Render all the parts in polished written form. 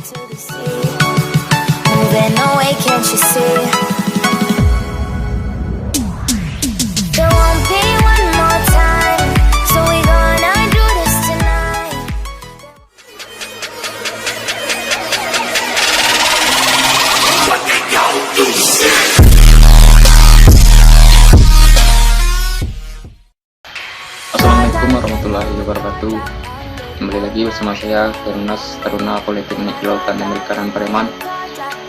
Moving away, can't you see? There won't be one more time, so we gonna do this tonight. Assalamualaikum warahmatullahi wabarakatuh. Kembali lagi bersama saya Ternas Taruna Politeknik Kelautan dan Perikanan Pareman,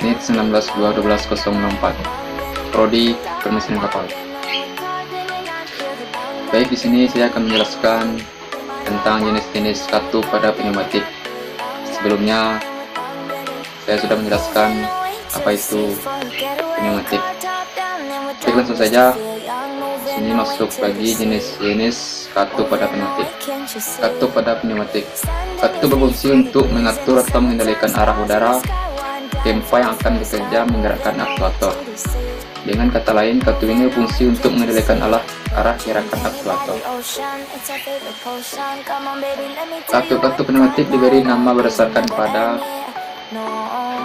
NIT 19212064, Prodi Permesinan Kapal. Baik, di sini saya akan menjelaskan tentang jenis-jenis katup pada pneumatik. Sebelumnya saya sudah menjelaskan apa itu pneumatik. Baik, langsung saja. Sini masuk lagi jenis-jenis katup pada pneumatik. Katup pada pneumatik. Katup berfungsi untuk mengatur atau mengendalikan arah udara, tempa yang akan bekerja menggerakkan aktuator. Dengan kata lain, katup ini berfungsi untuk mengendalikan arah gerakan aktuator. Katup-katup pneumatik diberi nama berdasarkan pada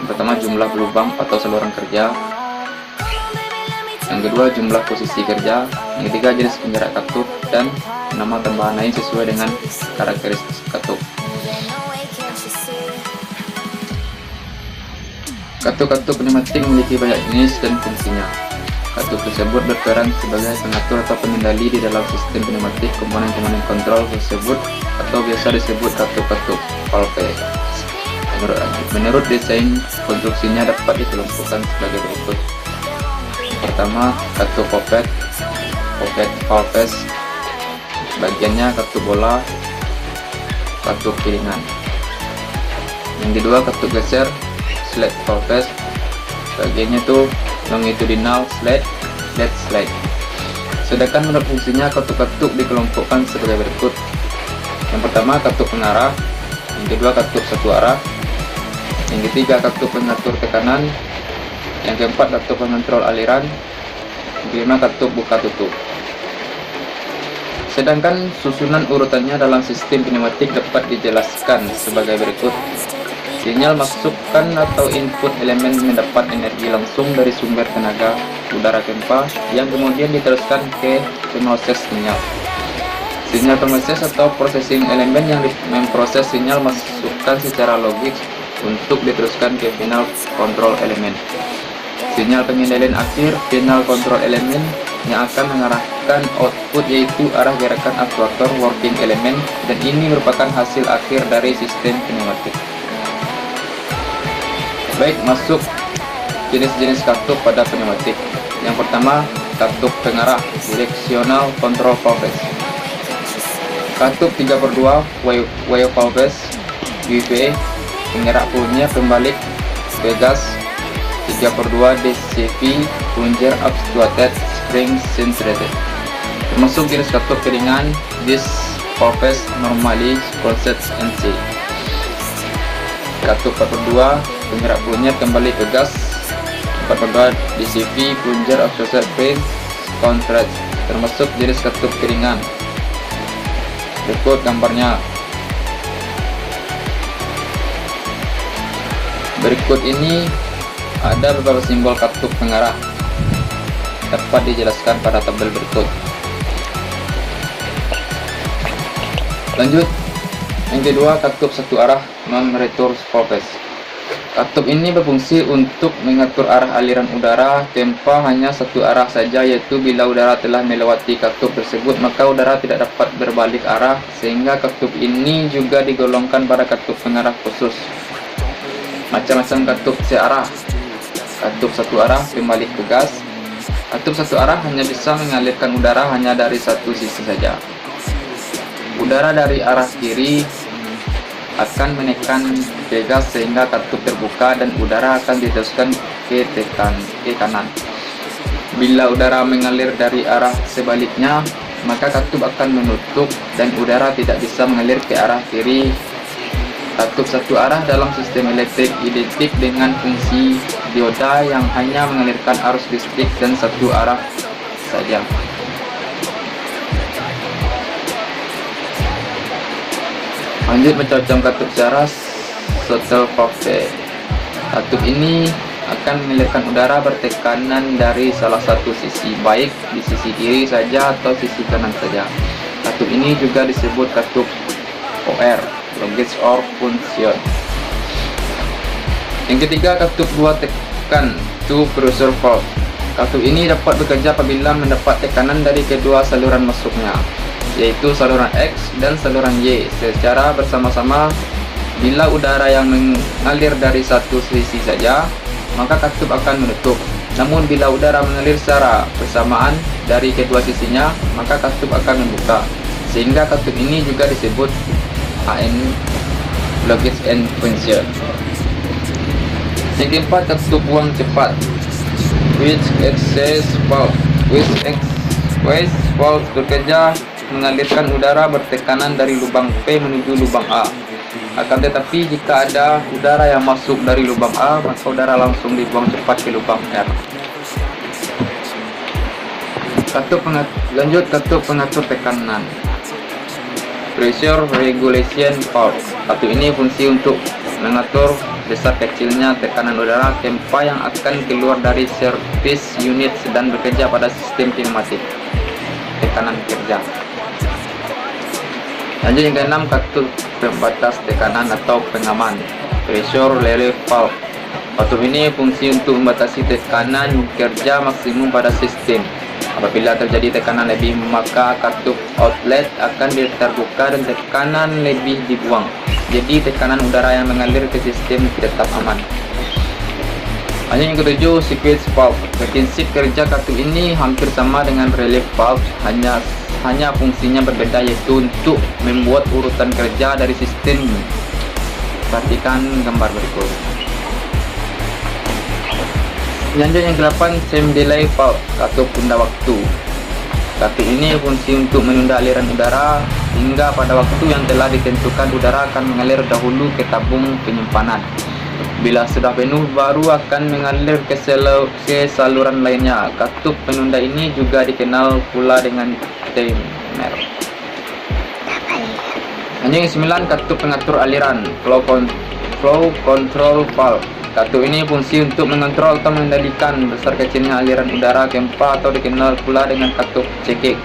pertama jumlah lubang atau saluran kerja, yang kedua jumlah posisi kerja, yang ketiga jenis penggerak katup, dan nama tambahan lain sesuai dengan karakteristik katup. Katup-katup pneumatik memiliki banyak jenis dan fungsinya. Katup tersebut berperan sebagai pengatur atau pengendali di dalam sistem pneumatik komponen-komponen kontrol tersebut, atau biasa disebut katup-katup valve. Menurut desain, konstruksinya dapat dikelompokkan sebagai berikut. Pertama, katup pocket valves. Bagiannya katup bola, katup piringan. Yang kedua, katup geser, slide valves. Bagiannya tuh longitudinal slide. Sedangkan menurut fungsinya, katup-katup dikelompokkan sebagai berikut. Yang pertama, katup pengarah. Yang kedua, katup satu arah. Yang ketiga, katup pengatur tekanan. Yang keempat, katup pengontrol aliran. Yang kelima, katup buka tutup. Sedangkan susunan urutannya dalam sistem pneumatik dapat dijelaskan sebagai berikut. Sinyal masukkan atau input elemen mendapat energi langsung dari sumber tenaga udara tempa yang kemudian diteruskan ke pemroses sinyal. Sinyal pemroses atau processing elemen yang memproses sinyal masukkan secara logis untuk diteruskan ke final control elemen. Sinyal pengendalian akhir, final control elemen, yang akan mengarahkan output yaitu arah gerakan aktuator working element, dan ini merupakan hasil akhir dari sistem pneumatik. Baik, masuk jenis-jenis katup pada pneumatik. Yang pertama, katup pengarah directional control valves. Katup 3/2 wave valves UV, penggerak punya pembalik Vegas 3/2 DCV plunger actuated spring centrated. Termasuk jenis katup piringan disc valves normally processed NC. Katup 4/2 penggerak plunger kembali ke gas 4/2 DCV plunger actuated spring contract. Termasuk jenis katup piringan. Berikut gambarnya. Berikut ini ada beberapa simbol katup pengarah, dapat dijelaskan pada tabel berikut. Lanjut, yang kedua, katup satu arah non-return valves. Katup ini berfungsi untuk mengatur arah aliran udara tempa hanya satu arah saja, yaitu bila udara telah melewati katup tersebut maka udara tidak dapat berbalik arah, sehingga katup ini juga digolongkan pada katup pengarah khusus. Macam-macam katup searah. Katup satu arah pembalik ke gas. Katup satu arah hanya bisa mengalirkan udara hanya dari satu sisi saja. Udara dari arah kiri akan menekan ke gas sehingga katup terbuka dan udara akan diteruskan ke kanan. Bila udara mengalir dari arah sebaliknya, maka katup akan menutup dan udara tidak bisa mengalir ke arah kiri. Katup satu arah dalam sistem elektrik identik dengan fungsi dioda yang hanya mengalirkan arus listrik dan satu arah saja. Lanjut, macam-macam katup searah. shuttle valve. Katup ini akan mengalirkan udara bertekanan dari salah satu sisi, baik di sisi kiri saja atau sisi kanan saja. Katup ini juga disebut katup OR, Luggage or Function. Yang ketiga, katup 2 tekan, two pressure valve. Katup ini dapat bekerja apabila mendapat tekanan dari kedua saluran masuknya, yaitu saluran X dan saluran Y secara bersama-sama. Bila udara yang mengalir dari satu sisi saja, maka katup akan menutup. Namun bila udara mengalir secara bersamaan dari kedua sisinya, maka katup akan membuka. Sehingga katup ini juga disebut AN, Luggage and Function. Yang keempat, katup buang cepat, Quick Access Valve. Quick Access Valve bekerja mengalirkan udara bertekanan dari lubang P menuju lubang A. Akan tetapi jika ada udara yang masuk dari lubang A, maka udara langsung dibuang cepat ke lubang R. Lanjut, katup pengatur tekanan, Pressure Regulation Valve. Katup ini fungsi untuk mengatur besar kecilnya tekanan udara tempa yang akan keluar dari service unit dan bekerja pada sistem pneumatik tekanan kerja. Lanjut, yang keenam, katup pembatas tekanan atau pengaman, Pressure Relief Valve. Katup ini fungsi untuk membatasi tekanan kerja maksimum pada sistem. Apabila terjadi tekanan lebih, maka katup outlet akan terbuka dan tekanan lebih dibuang. Jadi tekanan udara yang mengalir ke sistem tetap aman. Lanjut, yang ketujuh, Sequence Valve. Prinsip kerja katup ini hampir sama dengan relief valve, hanya fungsinya berbeda, yaitu untuk membuat urutan kerja dari sistem. Perhatikan gambar berikut. Lanjut, yang ke-8, Time Delay Valve, katup tunda waktu. Katup ini fungsi untuk menunda aliran udara hingga pada waktu yang telah ditentukan. Udara akan mengalir dahulu ke tabung penyimpanan. Bila sudah penuh, baru akan mengalir ke saluran lainnya. Katup penunda ini juga dikenal pula dengan timer. Lanjut, yang 9, katup pengatur aliran, Flow Control Valve. Katup ini fungsi untuk mengontrol atau mengendalikan besar kecilnya aliran udara tempa atau dikenal pula dengan katup cekik,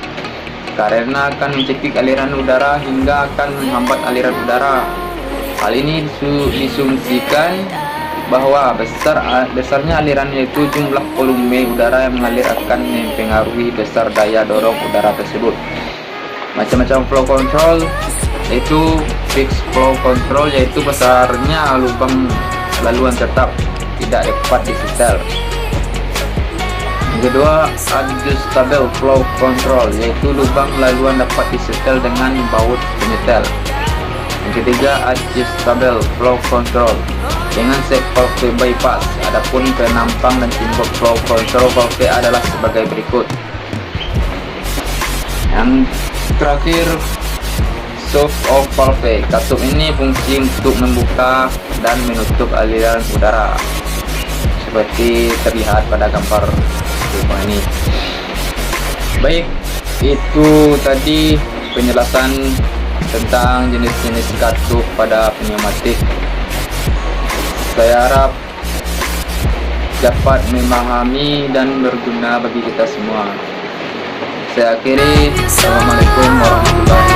karena akan mencekik aliran udara hingga akan menghambat aliran udara. Hal ini disumsikan bahwa besarnya aliran, yaitu jumlah volume udara yang mengalir, akan mempengaruhi besar daya dorong udara tersebut. Macam-macam flow control, yaitu fixed flow control, yaitu besarnya lubang laluan tetap, tidak dapat disetel. Yang kedua, adjustable flow control, yaitu lubang laluan dapat disetel dengan baut penyetel. Yang ketiga, adjustable flow control dengan set valve bypass. Adapun penampang dan simbol flow control valve adalah sebagai berikut. Yang terakhir, switch off valve. Katup ini fungsi untuk membuka dan menutup aliran udara seperti terlihat pada gambar ini. Baik, itu tadi penjelasan tentang jenis-jenis katup pada pneumatik. Saya harap dapat memahami dan berguna bagi kita semua. Saya akhiri. Assalamualaikum warahmatullahi wabarakatuh.